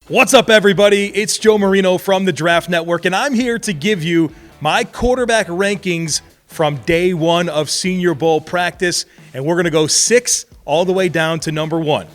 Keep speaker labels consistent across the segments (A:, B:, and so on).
A: What's up, everybody? It's Joe Marino from the Draft Network, and I'm here to give you my quarterback rankings from day one of Senior Bowl practice, and we're going to go 6 all the way down to number 1.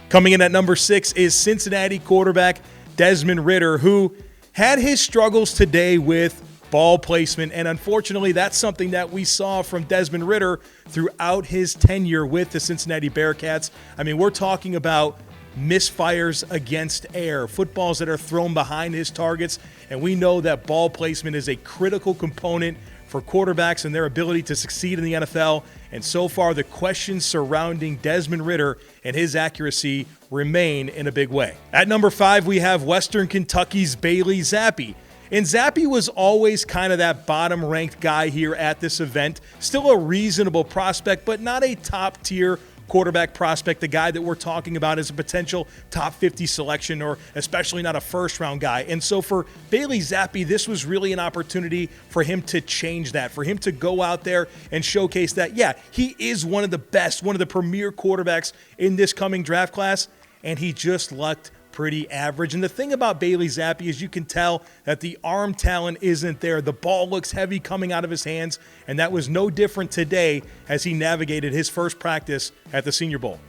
A: Coming in at number 6 is Cincinnati quarterback Desmond Ritter, who had his struggles today with ball placement, and unfortunately, that's something that we saw from Desmond Ritter throughout his tenure with the Cincinnati Bearcats. I mean, we're talking about misfires against air, footballs that are thrown behind his targets, and we know that ball placement is a critical component for quarterbacks and their ability to succeed in the NFL, and so far the questions surrounding Desmond Ritter and his accuracy remain in a big way. At number 5, we have Western Kentucky's Bailey Zappi. And Zappi was always kind of that bottom-ranked guy here at this event. Still a reasonable prospect, but not a top-tier quarterback prospect. The guy that we're talking about is a potential top 50 selection, or especially not a first-round guy. And so for Bailey Zappi, this was really an opportunity for him to change that, for him to go out there and showcase that, yeah, he is one of the best, one of the premier quarterbacks in this coming draft class, and he just looked pretty average. And the thing about Bailey Zappi is you can tell that the arm talent isn't there. The ball looks heavy coming out of his hands, and that was no different today as he navigated his first practice at the Senior Bowl.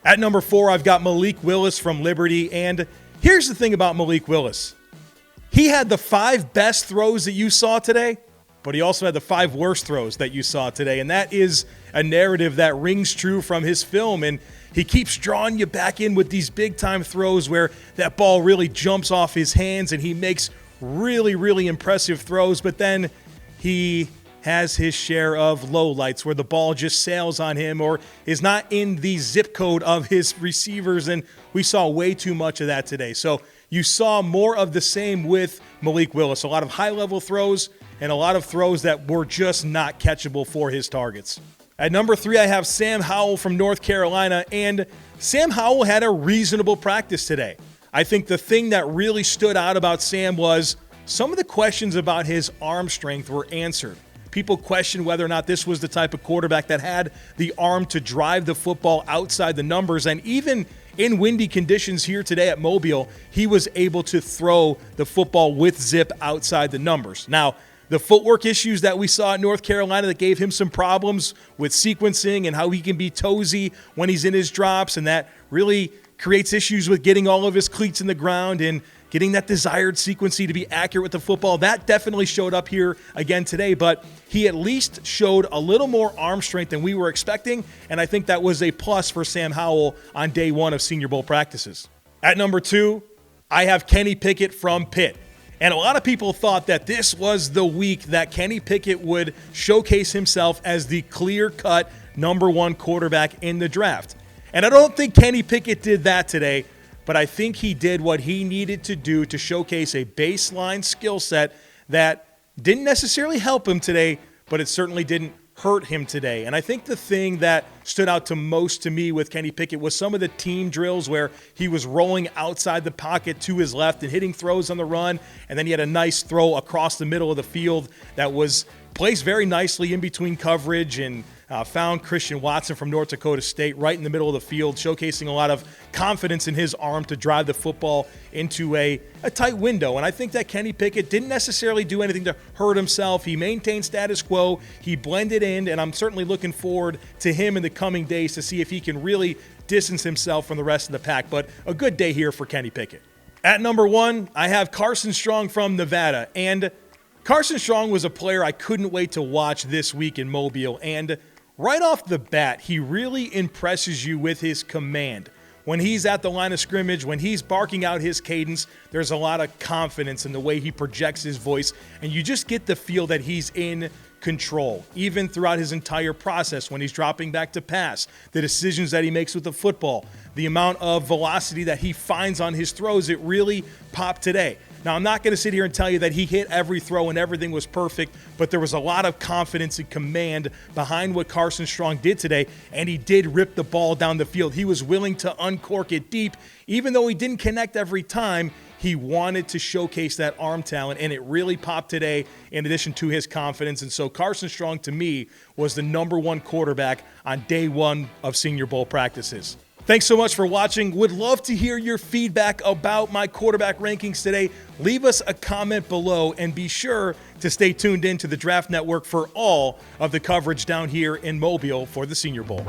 A: At number 4, I've got Malik Willis from Liberty, and here's the thing about Malik Willis. He had the 5 best throws that you saw today, but he also had the 5 worst throws that you saw today, and that is a narrative that rings true from his film, and he keeps drawing you back in with these big-time throws where that ball really jumps off his hands and he makes really, really impressive throws, but then he has his share of lowlights where the ball just sails on him or is not in the zip code of his receivers, and we saw way too much of that today. So you saw more of the same with Malik Willis, a lot of high-level throws and a lot of throws that were just not catchable for his targets. At number 3, I have Sam Howell from North Carolina, and Sam Howell had a reasonable practice today. I think the thing that really stood out about Sam was some of the questions about his arm strength were answered. People questioned whether or not this was the type of quarterback that had the arm to drive the football outside the numbers, and even in windy conditions here today at Mobile, he was able to throw the football with zip outside the numbers. Now, the footwork issues that we saw at North Carolina that gave him some problems with sequencing and how he can be toesy when he's in his drops, and that really creates issues with getting all of his cleats in the ground and getting that desired sequencing to be accurate with the football. That definitely showed up here again today, but he at least showed a little more arm strength than we were expecting, and I think that was a plus for Sam Howell on day 1 of Senior Bowl practices. At number 2, I have Kenny Pickett from Pitt. And a lot of people thought that this was the week that Kenny Pickett would showcase himself as the clear-cut number 1 quarterback in the draft. And I don't think Kenny Pickett did that today, but I think he did what he needed to do to showcase a baseline skill set that didn't necessarily help him today, but it certainly didn't hurt him today. And I think the thing that stood out to most to me with Kenny Pickett was some of the team drills where he was rolling outside the pocket to his left and hitting throws on the run, and then he had a nice throw across the middle of the field that was placed very nicely in between coverage and found Christian Watson from North Dakota State right in the middle of the field, showcasing a lot of confidence in his arm to drive the football into a tight window. And I think that Kenny Pickett didn't necessarily do anything to hurt himself. He maintained status quo. He blended in, and I'm certainly looking forward to him in the coming days to see if he can really distance himself from the rest of the pack. But a good day here for Kenny Pickett. At number 1, I have Carson Strong from Nevada. And Carson Strong was a player I couldn't wait to watch this week in Mobile. And right off the bat, he really impresses you with his command. When he's at the line of scrimmage, when he's barking out his cadence, there's a lot of confidence in the way he projects his voice, and you just get the feel that he's in control, even throughout his entire process when he's dropping back to pass, the decisions that he makes with the football, the amount of velocity that he finds on his throws. It really popped today. Now, I'm not going to sit here and tell you that he hit every throw and everything was perfect, but there was a lot of confidence and command behind what Carson Strong did today, and he did rip the ball down the field. He was willing to uncork it deep. Even though he didn't connect every time, he wanted to showcase that arm talent, and it really popped today in addition to his confidence. And so Carson Strong, to me, was the number 1 quarterback on day 1 of Senior Bowl practices. Thanks so much for watching. Would love to hear your feedback about my quarterback rankings today. Leave us a comment below and be sure to stay tuned in to the Draft Network for all of the coverage down here in Mobile for the Senior Bowl.